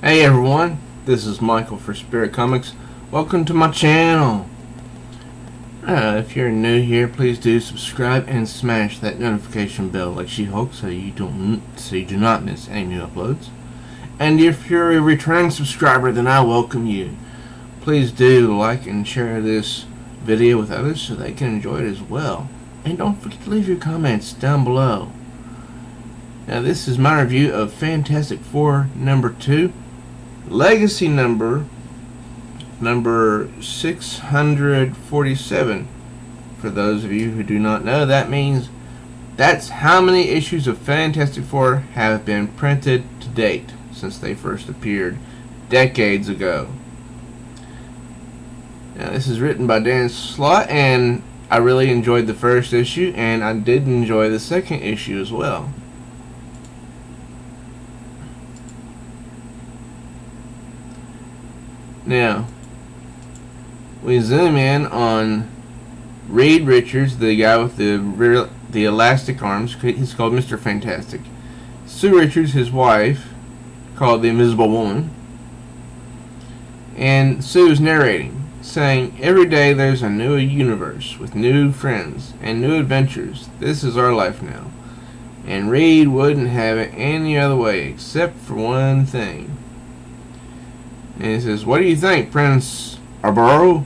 Hey everyone, this is Michael for Spirit Comics. Welcome to my channel. If you're new here, please do subscribe and smash that notification bell like She-Hulk so you do not miss any new uploads. And if you're a returning subscriber, then I welcome you. Please do like and share this video with others so they can enjoy it as well. And don't forget to leave your comments down below. Now this is my review of Fantastic Four number 2. Legacy number 647. For those of you who do not know, that means that's how many issues of Fantastic Four have been printed to date since they first appeared decades ago. Now this is written by Dan Slott, and I really enjoyed the first issue, and I did enjoy the second issue as well. Now, we zoom in on Reed Richards, the guy with the elastic arms. He's called Mr. Fantastic. Sue Richards, his wife, called the Invisible Woman. And Sue's narrating, saying, "Every day there's a new universe with new friends and new adventures. This is our life now. And Reed wouldn't have it any other way except for one thing." And he says, "What do you think, Prince Arboro?"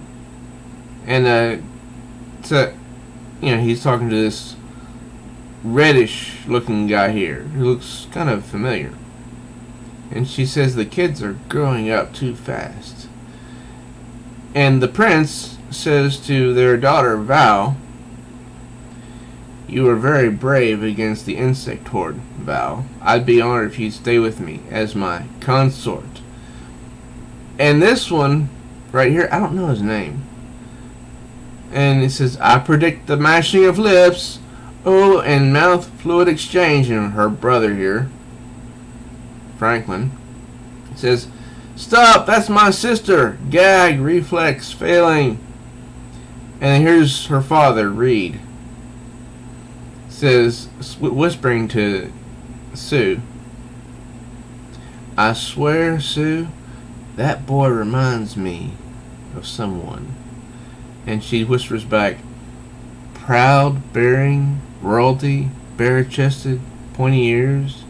And he's talking to this reddish-looking guy here who looks kind of familiar. And she says the kids are growing up too fast. And the prince says to their daughter Val, "You were very brave against the insect horde, Val. I'd be honored if you'd stay with me as my consort." And this one, right here, I don't know his name. And it says, "I predict the mashing of lips, oh, and mouth fluid exchange." And her brother here, Franklin, says, "Stop, that's my sister. Gag, reflex, failing." And here's her father, Reed, says, whispering to Sue, "I swear, Sue, that boy reminds me of someone." And she whispers back, "Proud, bearing, royalty, bare-chested, pointy ears."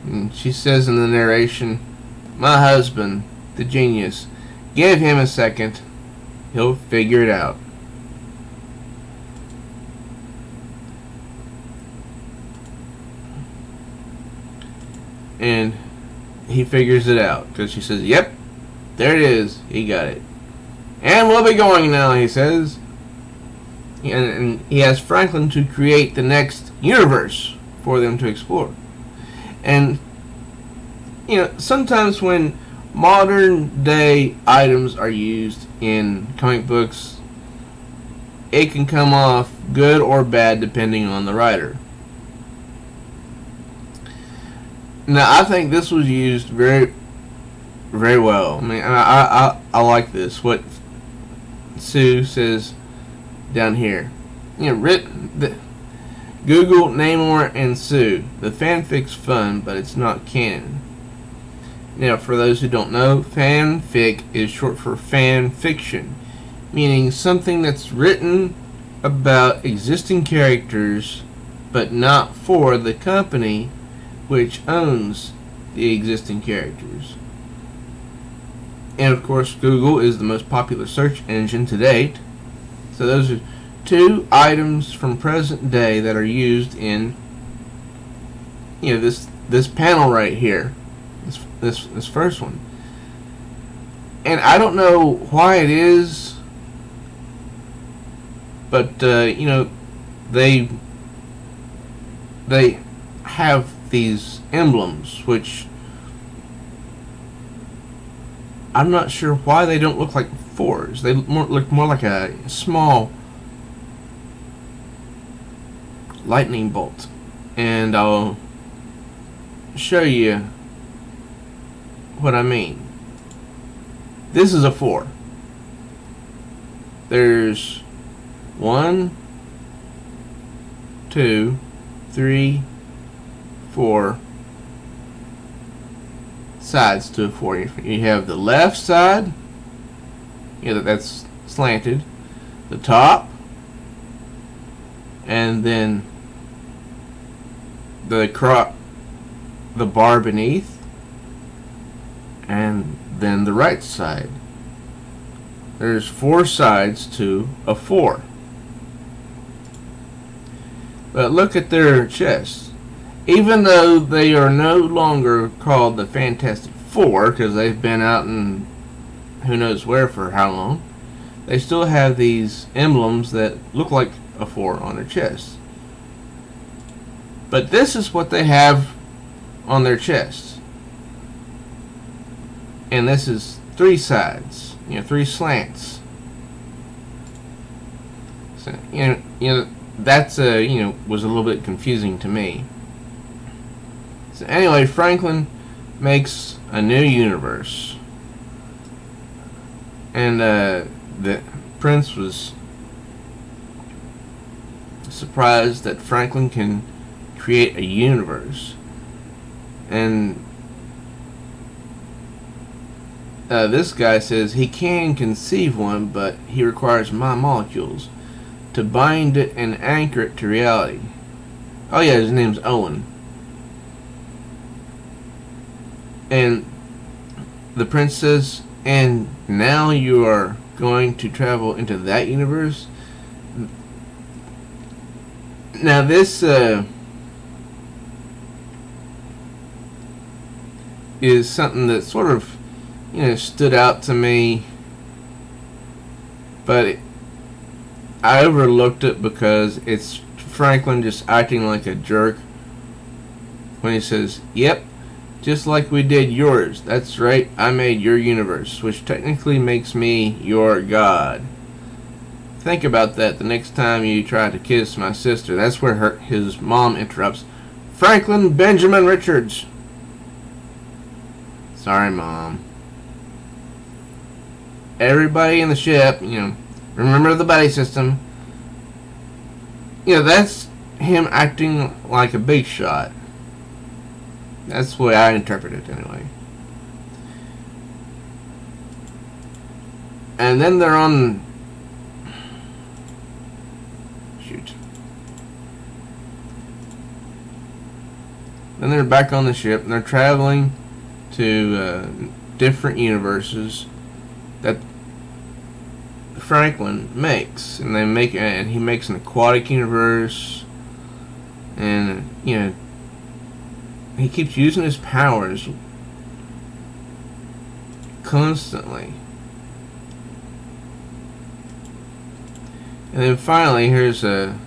And she says in the narration, "My husband, the genius. Give him a second. He'll figure it out." And he figures it out because she says, "Yep, there it is. He got it. And we'll be going now," he says. And he has Franklin to create the next universe for them to explore. And, sometimes when modern day items are used in comic books, it can come off good or bad depending on the writer. Now, I think this was used very, very well. I mean, I like this. What Sue says down here. Google Namor and Sue. The fanfic's fun, but it's not canon. Now, for those who don't know, fanfic is short for fan fiction, meaning something that's written about existing characters, but not for the company which owns the existing characters. And of course, Google is the most popular search engine to date. So those are two items from present day that are used in this panel right here. This first one. And I don't know why it is, but they have these emblems, which I'm not sure why they don't look like fours. They look more like a small lightning bolt. And I'll show you what I mean. This is a 4. There's 1, 2, 3, 4, sides to a 4. You have the left side, that's slanted, the top, and then the bar beneath, and then the right side. There's 4 sides to a 4. But look at their chests. Even though they are no longer called the Fantastic Four, because they've been out in who knows where for how long, they still have these emblems that look like a 4 on their chests. But this is what they have on their chests. And this is 3 sides, 3 slants. So, that's was a little bit confusing to me. So anyway, Franklin makes a new universe, and the prince was surprised that Franklin can create a universe, and this guy says he can conceive one, but he requires my molecules to bind it and anchor it to reality. Oh yeah, his name's Owen. And the prince says, and now you are going to travel into that universe? Now this is something that sort of stood out to me, but I overlooked it because it's Franklin just acting like a jerk when he says, yep, just like we did yours. That's right, I made your universe, which technically makes me your god. Think about that the next time you try to kiss my sister. That's where his mom interrupts. Franklin Benjamin Richards. Sorry, Mom. Everybody in the ship, remember the buddy system. That's him acting like a big shot. That's the way I interpret it, anyway. And then they're on... Shoot. Then they're back on the ship, and they're traveling to different universes that Franklin makes, and he makes an aquatic universe, and he keeps using his powers constantly. And then finally, here's a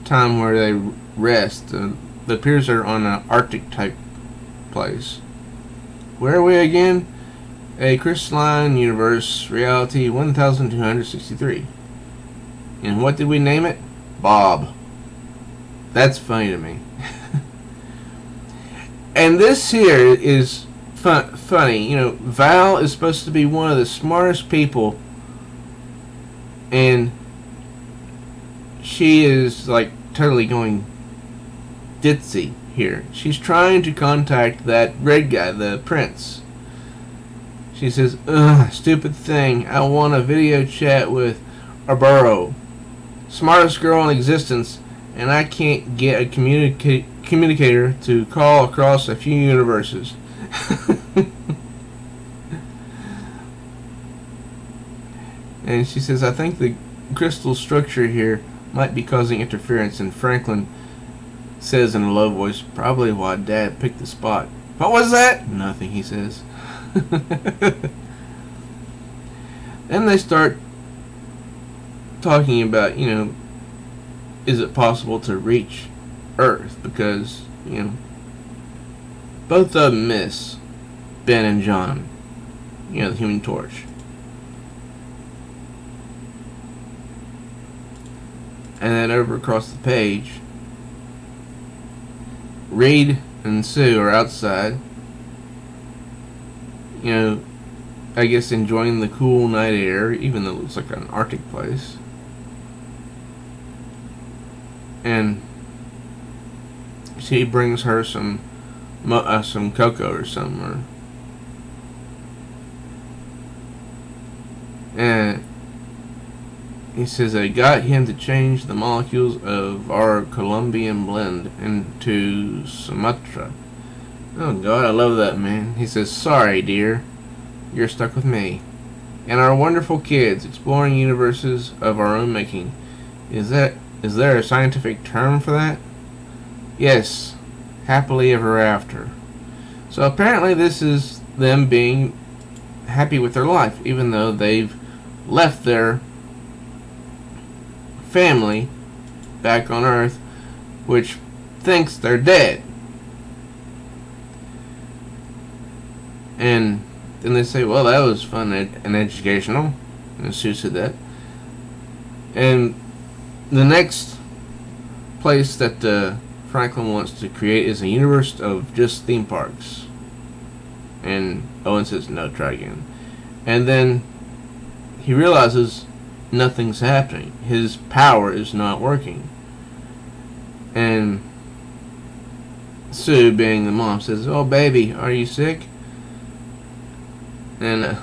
time where they rest. The piers are on an Arctic type place. Where are we again? A crystalline universe, reality 1263. And what did we name it? Bob. That's funny to me. And this here is funny. Val is supposed to be one of the smartest people, and she is like totally going ditzy here. She's trying to contact that red guy, the prince. She says, ugh, stupid thing. I want a video chat with Arboro, smartest girl in existence, and I can't get a communicator to call across a few universes. And she says, I think the crystal structure here might be causing interference, and Franklin says in a low voice, probably why Dad picked the spot. What was that? Nothing, he says. Then they start talking about, is it possible to reach Earth? Because, both of them miss Ben and John, the Human Torch. And then over across the page, Reed and Sue are outside, I guess enjoying the cool night air, even though it looks like an Arctic place. And she brings her some cocoa or something, or And he says I got him to change the molecules of our Colombian blend into Sumatra. Oh God, I love that, man. He says, sorry, dear. You're stuck with me. And our wonderful kids, exploring universes of our own making. Is there a scientific term for that? Yes. Happily ever after. So apparently this is them being happy with their life, even though they've left their family back on Earth, which thinks they're dead. And then they say, well, that was fun and educational. And Sue said that. And the next place that Franklin wants to create is a universe of just theme parks. And Owen says, no, try again. And then he realizes nothing's happening. His power is not working. And Sue, being the mom, says, oh, baby, are you sick? And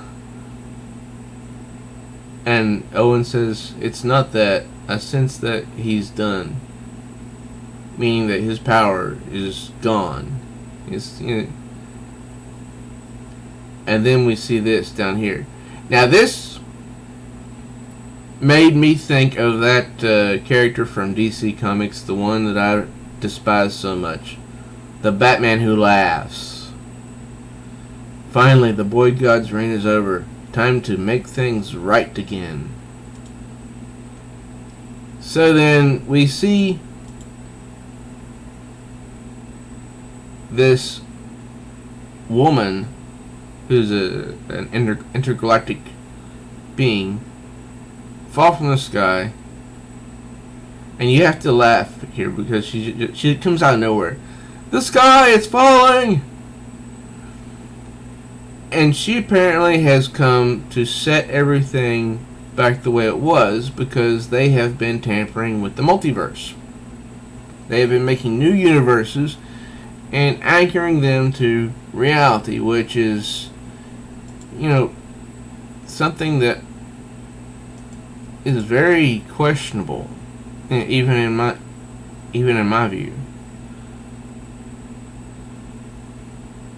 Owen says, it's not that. I sense that he's done. Meaning that his power is gone. And then we see this down here. Now this made me think of that character from DC Comics, the one that I despise so much. The Batman who laughs. Finally, the boy god's reign is over. Time to make things right again. So then we see this woman who's an intergalactic being fall from the sky, and you have to laugh here because she comes out of nowhere. The sky is falling! And she apparently has come to set everything back the way it was because they have been tampering with the multiverse. They have been making new universes and anchoring them to reality, which is, something that is very questionable, even in my view.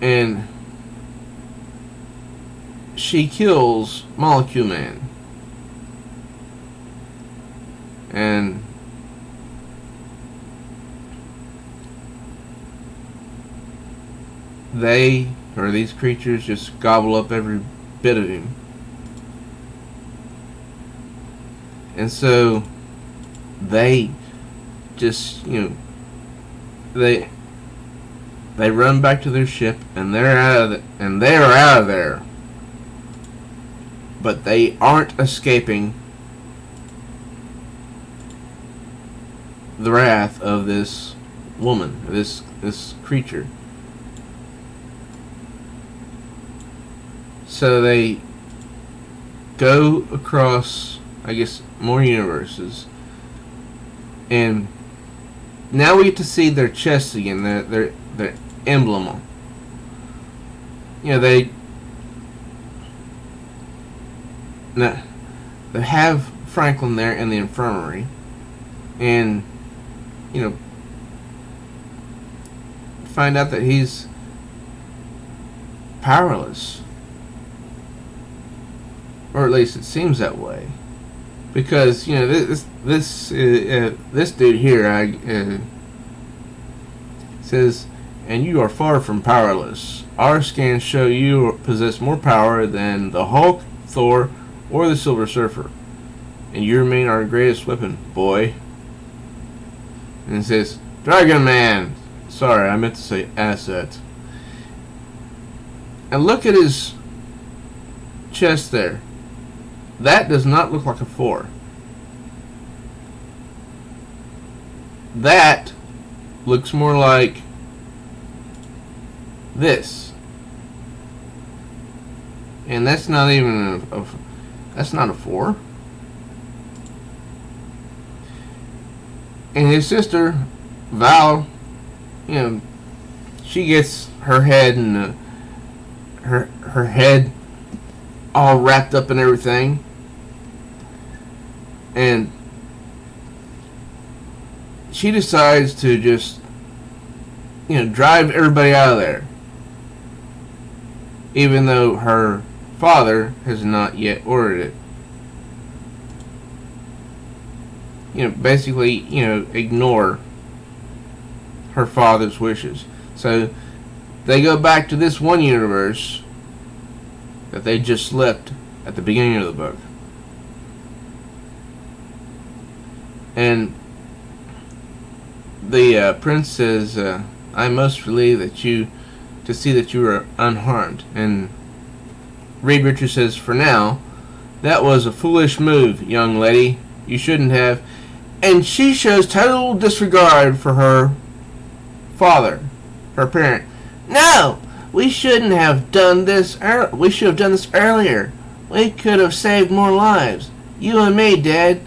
And she kills Molecule Man. And these creatures just gobble up every bit of him. And so they just, they run back to their ship and they're out of there. But they aren't escaping the wrath of this woman, this creature. So they go across, I guess, more universes, and now we get to see their chests again, their emblem. They have Franklin there in the infirmary, and find out that he's powerless, or at least it seems that way, because this dude here says, and you are far from powerless. Our scans show you possess more power than the Hulk, Thor, or the Silver Surfer, and you remain our greatest weapon, boy. And it says, Dragon Man. Sorry, I meant to say asset. And look at his chest there. That does not look like a 4. That looks more like this. And that's not even that's not a 4. And his sister, Val, she gets her head and her head all wrapped up in everything. And she decides to just, drive everybody out of there. Even though her father has not yet ordered it. Basically, ignore her father's wishes. So they go back to this one universe that they just left at the beginning of the book. And the prince says, I'm most relieved to see that you are unharmed. And Reed Richards says, for now, that was a foolish move, young lady. You shouldn't have. And she shows total disregard for her father, her parent. No, we shouldn't have done this. We should have done this earlier. We could have saved more lives. You and me, Dad.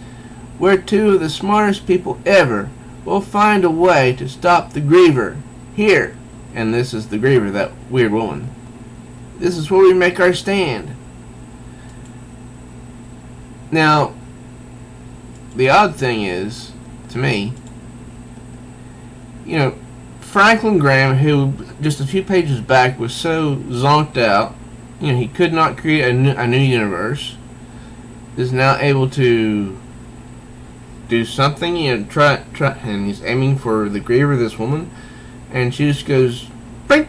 We're two of the smartest people ever. We'll find a way to stop the Griever. Here. And this is the Griever, that weird woman. This is where we make our stand. Now, the odd thing is, to me, Franklin Graham, who just a few pages back was so zonked out, he could not create a new universe, is now able to do something, try, and he's aiming for the Griever, this woman, and she just goes, bing,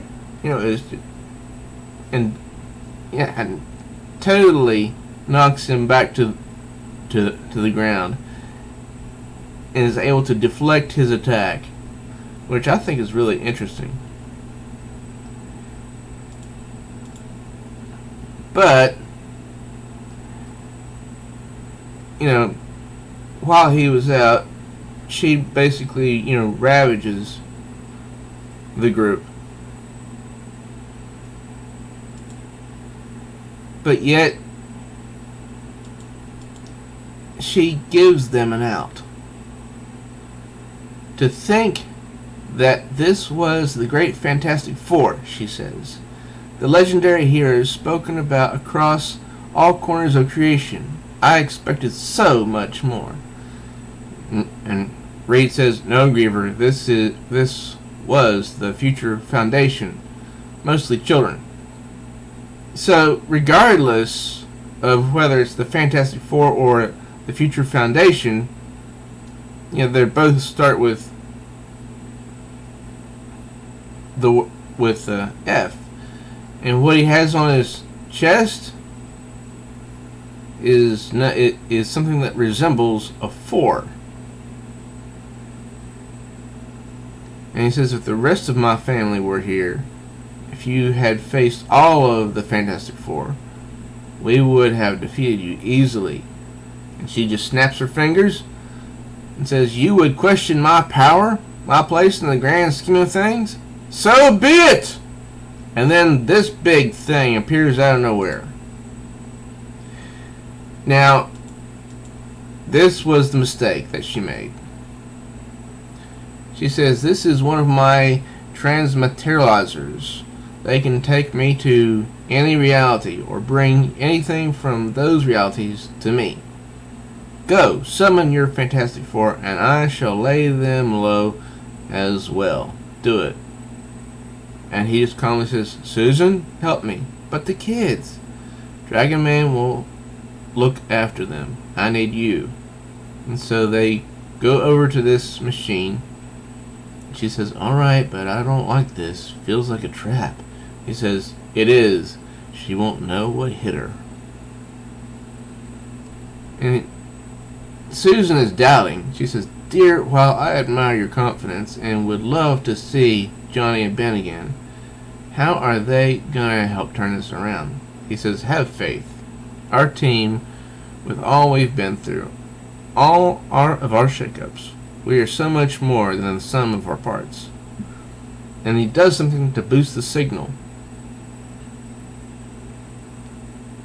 and totally knocks him back to the ground, and is able to deflect his attack, which I think is really interesting. But while he was out, she basically ravages the group. But yet she gives them an out. To think that this was the great Fantastic Four, she says. The legendary heroes spoken about across all corners of creation. I expected so much more. And Reed says, no, Griever, this was the future foundation. Mostly children. So, regardless of whether it's the Fantastic Four or the future foundation, they both start with F. And what he has on his chest is something that resembles a 4. And he says, if the rest of my family were here, if you had faced all of the Fantastic Four, we would have defeated you easily. And she just snaps her fingers and says, you would question my power, my place in the grand scheme of things? So be it! And then this big thing appears out of nowhere. Now, this was the mistake that she made. She says, this is one of my transmaterializers. They can take me to any reality or bring anything from those realities to me. Go, summon your Fantastic Four, and I shall lay them low as well. Do it. And he just calmly says, Susan, help me. But the kids. Dragon Man will look after them. I need you. And so they go over to this machine. She says, alright, but I don't like this. Feels like a trap. He says, it is. She won't know what hit her. And Susan is doubting. She says, dear, while I admire your confidence and would love to see Johnny and Ben again, how are they going to help turn this around? He says, have faith. Our team, with all we've been through, all of our shakeups, we are so much more than the sum of our parts. And he does something to boost the signal.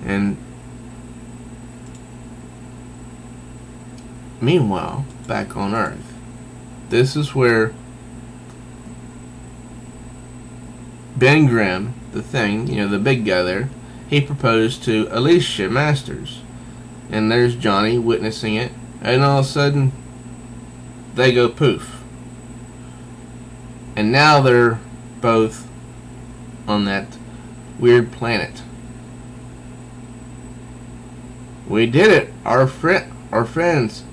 And meanwhile, back on Earth, this is where Ben Grimm, the Thing, the big guy there, he proposed to Alicia Masters. And there's Johnny witnessing it. and all of a sudden they go poof. And now they're both on that weird planet. We did it, our friends.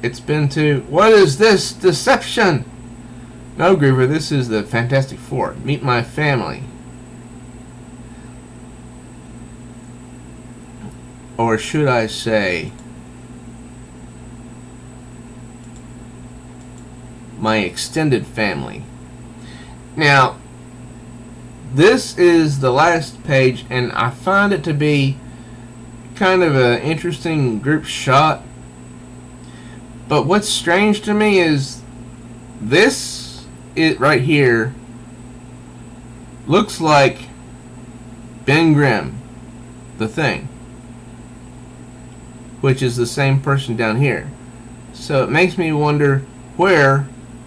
It's been to... What is this deception? No, Griever, this is the Fantastic Four. Meet my family. Or should I say, my extended family. Now, this is the last page, and I find it to be kind of an interesting group shot. But what's strange to me is this, it right here, looks like Ben Grimm, the Thing, which is the same person down here. So it makes me wonder where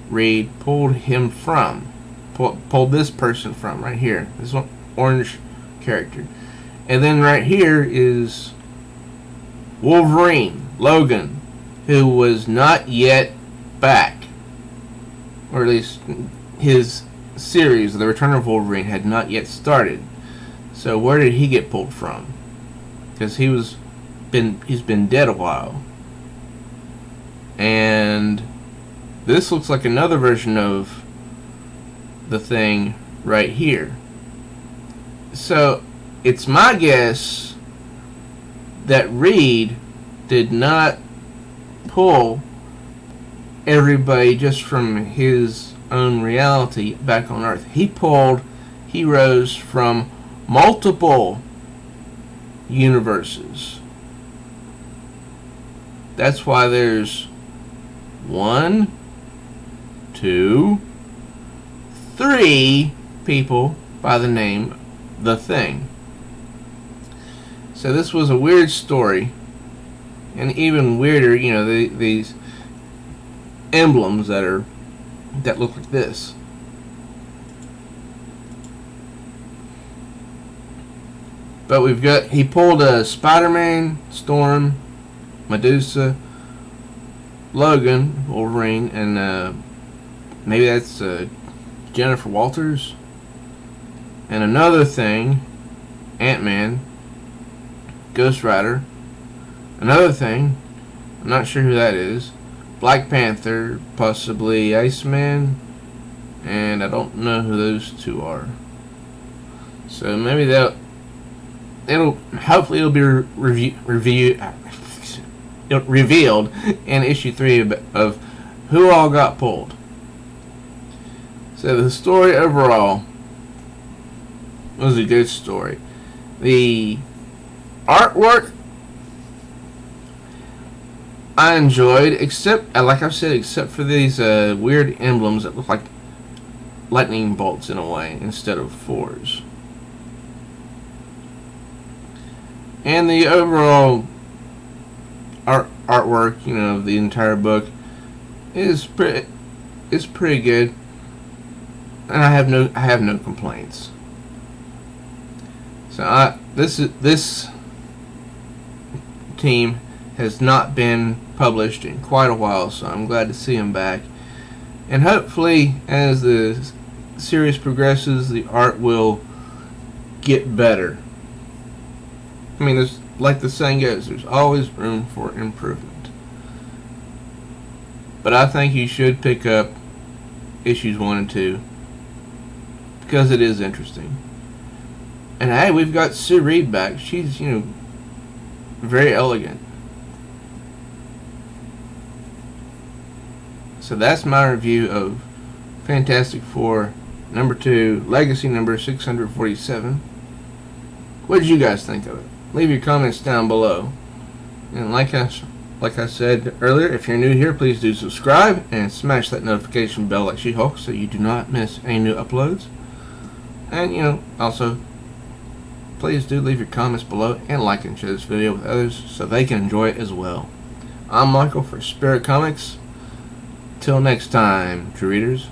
Reed pulled him from, pulled this person from right here, this one orange character. And then right here is Wolverine, Logan, who was not yet back, or at least his series, The Return of Wolverine, had not yet started. So where did he get pulled from? Because he's been dead a while. And this looks like another version of the Thing right here. So it's my guess that Reed did not pull everybody just from his own reality back on Earth. He pulled heroes from multiple universes. That's why there's 1, 2, 3 people by the name The Thing. So this was a weird story. And even weirder, you know, these emblems that look like this. But we've got, he pulled a Spider-Man, Storm, Medusa, Logan, Wolverine, and maybe that's Jennifer Walters. And another Thing, Ant-Man, Ghost Rider. Another Thing, I'm not sure who that is. Black Panther, possibly Iceman, and I don't know who those two are. So maybe hopefully it'll be revealed in issue 3 of who all got pulled. So the story overall was a good story. The artwork I enjoyed, except, like I said, except for these weird emblems that look like lightning bolts in a way instead of 4s. And the overall artwork, you know, of the entire book is pretty good, and I have no complaints. So this team has not been published in quite a while, so I'm glad to see him back. And hopefully, as the series progresses, the art will get better. I mean, there's, like the saying goes, there's always room for improvement. But I think you should pick up issues 1 and 2 because it is interesting. And hey, we've got Sue Reed back. She's, you know, very elegant. So that's my review of Fantastic Four number 2, Legacy number 647. What did you guys think of it? Leave your comments down below. And like I said earlier, if you're new here, please do subscribe and smash that notification bell like She-Hulk so you do not miss any new uploads. And, you know, also, please do leave your comments below and like and share this video with others so they can enjoy it as well. I'm Michael for Spirit Comics. Till next time, true readers.